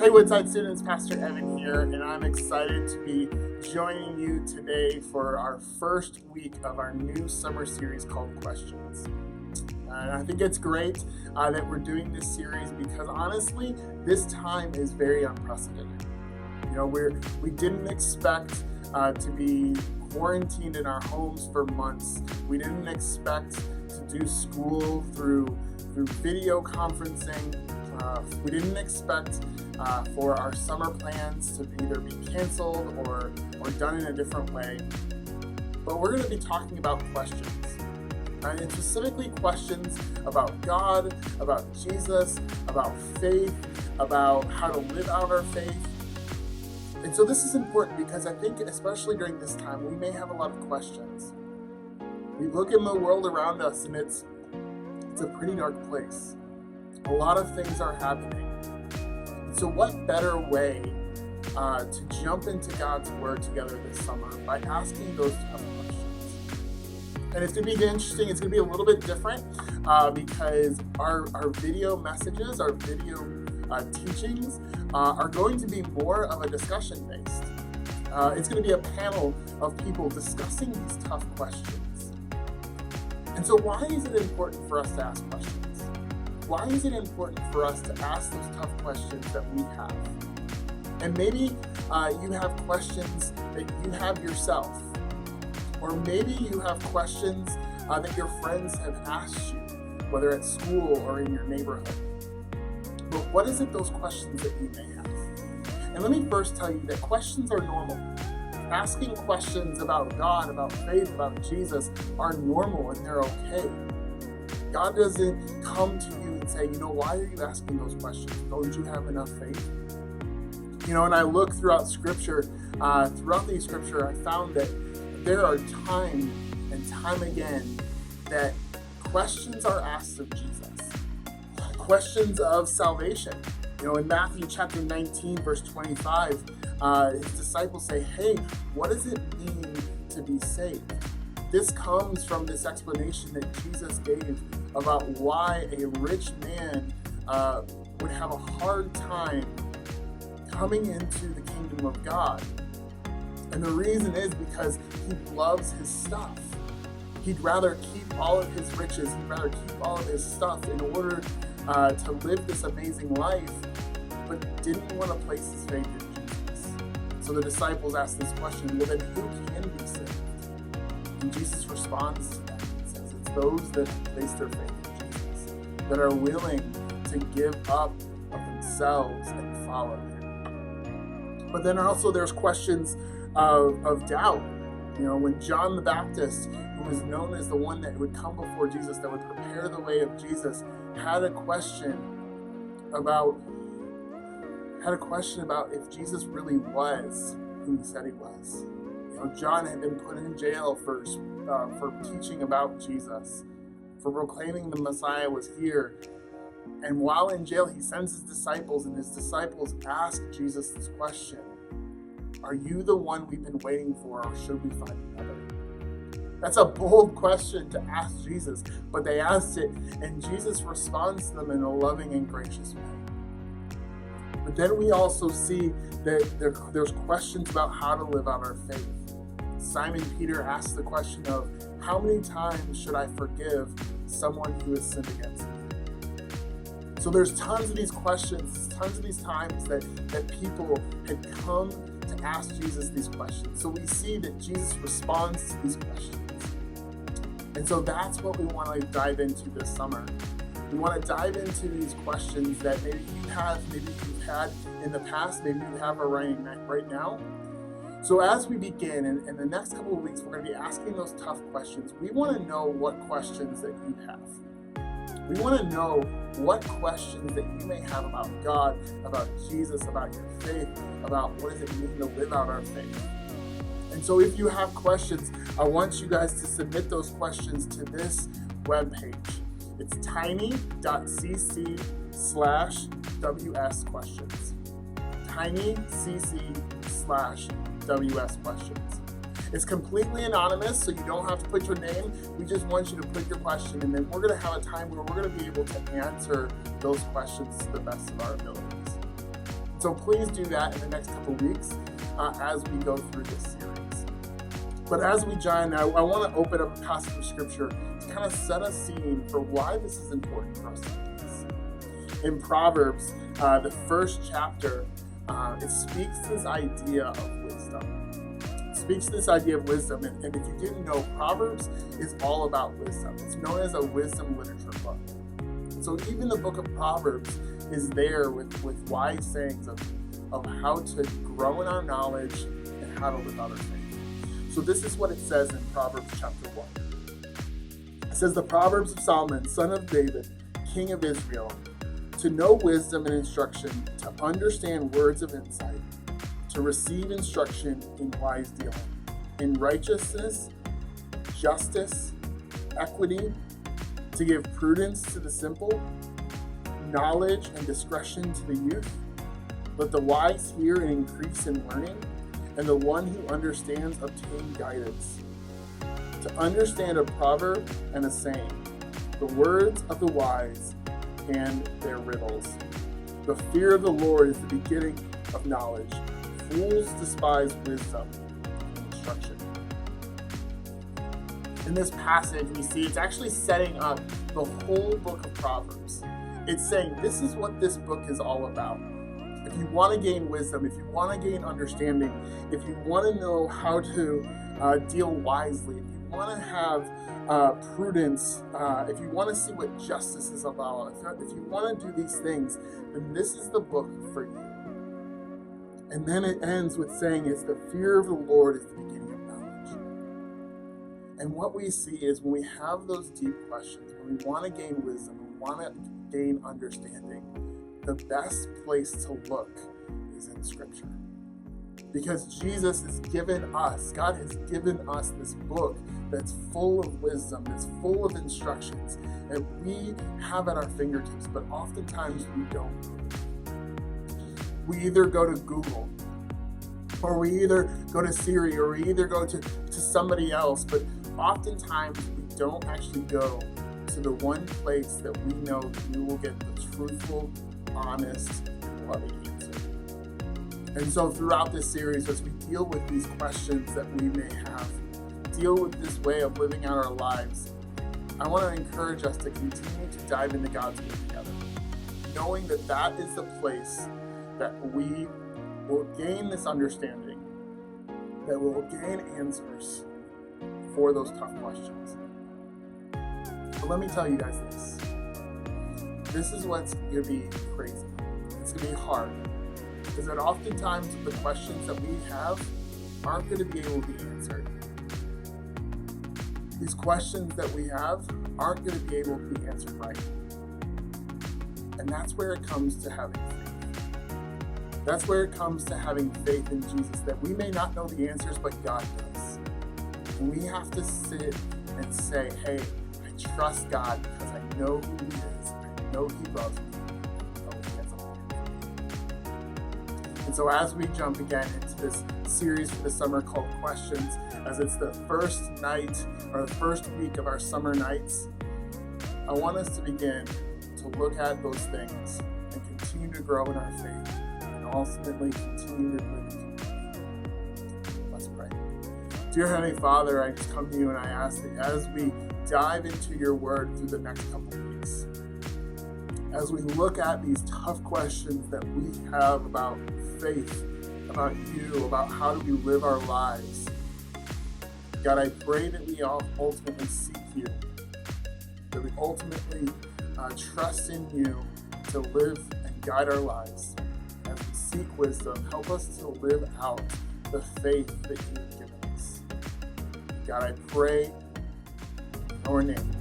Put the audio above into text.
Hey Woodside students, Pastor Evan here, and I'm excited to be joining you today for our first week of our new summer series called Questions. And I think it's great that we're doing this series because honestly, this time is very unprecedented. You know, we didn't expect to be quarantined in our homes for months. We didn't expect to do school through video conferencing. We didn't expect for our summer plans to either be canceled or done in a different way. But we're going to be talking about questions, and specifically questions about God, about Jesus, about faith, about how to live out our faith. And so this is important because I think especially during this time, we may have a lot of questions. We look in the world around us and it's a pretty dark place. A lot of things are happening. So what better way to jump into God's Word together this summer by asking those tough questions? And it's going to be interesting. It's going to be a little bit different because our video messages, our video teachings are going to be more of a discussion based. It's going to be a panel of people discussing these tough questions. And so why is it important for us to ask questions? Why is it important for us to ask those tough questions that we have? And maybe you have questions that you have yourself, or maybe you have questions that your friends have asked you, whether at school or in your neighborhood. But what is it, those questions that you may have? And let me first tell you that questions are normal. Asking questions about God, about faith, about Jesus are normal and they're okay. God doesn't come to you and say, why are you asking those questions? Don't you have enough faith? And I look throughout Scripture, I found that there are time and time again that questions are asked of Jesus. Questions of salvation. In Matthew chapter 19, verse 25, his disciples say, hey, what does it mean to be saved? This comes from this explanation that Jesus gave about why a rich man would have a hard time coming into the kingdom of God. And the reason is because he loves his stuff. He'd rather keep all of his riches, he'd rather keep all of his stuff in order to live this amazing life, but didn't want to place his faith in Jesus. So the disciples asked this question, well then who can be saved? And Jesus responds to that and says it's those that place their faith in Jesus, that are willing to give up of themselves and follow him. But then also there's questions of doubt. When John the Baptist, who was known as the one that would come before Jesus, that would prepare the way of Jesus, had a question about if Jesus really was who he said he was. John had been put in jail for teaching about Jesus, for proclaiming the Messiah was here. And while in jail, he sends his disciples, and his disciples ask Jesus this question: are you the one we've been waiting for, or should we find another? That's a bold question to ask Jesus, but they asked it, and Jesus responds to them in a loving and gracious way. But then we also see that there's questions about how to live out our faith. Simon Peter asked the question of, how many times should I forgive someone who has sinned against me? So there's tons of these questions, tons of these times that people had come to ask Jesus these questions. So we see that Jesus responds to these questions. And so that's what we want to dive into this summer. We want to dive into these questions that maybe you've had in the past, maybe you have right now. So as we begin, in the next couple of weeks, we're going to be asking those tough questions. We want to know what questions that you have. We want to know what questions that you may have about God, about Jesus, about your faith, about what does it mean to live out our faith. And so if you have questions, I want you guys to submit those questions to this webpage. It's tiny.cc/WS questions. tiny.cc/WS questions. It's completely anonymous, so you don't have to put your name. We just want you to put your question, and then we're going to have a time where we're going to be able to answer those questions to the best of our abilities. So please do that in the next couple weeks as we go through this series. But as we join, I want to open up a passage of scripture to kind of set a scene for why this is important for us to do this. In Proverbs, the first chapter, it speaks to this idea of wisdom. It speaks to this idea of wisdom. And if you didn't know, Proverbs is all about wisdom. It's known as a wisdom literature book. So even the book of Proverbs is there with wise sayings of how to grow in our knowledge and how to live out our faith. So this is what it says in Proverbs chapter 1. It says, the Proverbs of Solomon, son of David, king of Israel, to know wisdom and instruction, to understand words of insight, to receive instruction in wise dealing, in righteousness, justice, equity, to give prudence to the simple, knowledge and discretion to the youth. Let the wise hear and increase in learning, and the one who understands obtain guidance. To understand a proverb and a saying, the words of the wise and their riddles. The fear of the Lord is the beginning of knowledge. Fools despise wisdom and instruction. In this passage, we see it's actually setting up the whole book of Proverbs. It's saying this is what this book is all about. If you want to gain wisdom, if you want to gain understanding, if you want to know how to deal wisely, if you want to have prudence, if you want to see what justice is about, if you want to do these things, then this is the book for you. And then it ends with saying it's the fear of the Lord is the beginning of knowledge. And what we see is when we have those deep questions, when we want to gain wisdom, when we want to gain understanding, the best place to look is in Scripture. Because Jesus has given us, God has given us this book that's full of wisdom, that's full of instructions, and we have at our fingertips, but oftentimes we don't. We either go to Google, or we either go to Siri, or we either go to somebody else, but oftentimes we don't actually go to the one place that we know that we will get the truthful, honest, loving answer. And so throughout this series, as we deal with these questions that we may have, deal with this way of living out our lives, I want to encourage us to continue to dive into God's Word together, knowing that that is the place that we will gain this understanding, that we will gain answers for those tough questions. But let me tell you guys this. This is what's going to be crazy. It's going to be hard. Because that oftentimes the questions that we have aren't going to be able to be answered. These questions that we have aren't going to be able to be answered right. And that's where it comes to having faith. That's where it comes to having faith in Jesus, that we may not know the answers, but God does. And we have to sit and say, hey, I trust God because I know who He is. I know He loves me. I know He has a plan. And so as we jump again into this series for the summer called Questions, as it's the first night or the first week of our summer nights, I want us to begin to look at those things and continue to grow in our faith and ultimately continue to live in community. Let's pray. Dear Heavenly Father, I just come to you and I ask that as we dive into your word through the next couple of weeks, as we look at these tough questions that we have about faith, about you, about how do we live our lives, God, I pray that we all ultimately seek you, that we ultimately trust in you to live and guide our lives. As we seek wisdom, help us to live out the faith that you've given us. God, I pray in your name.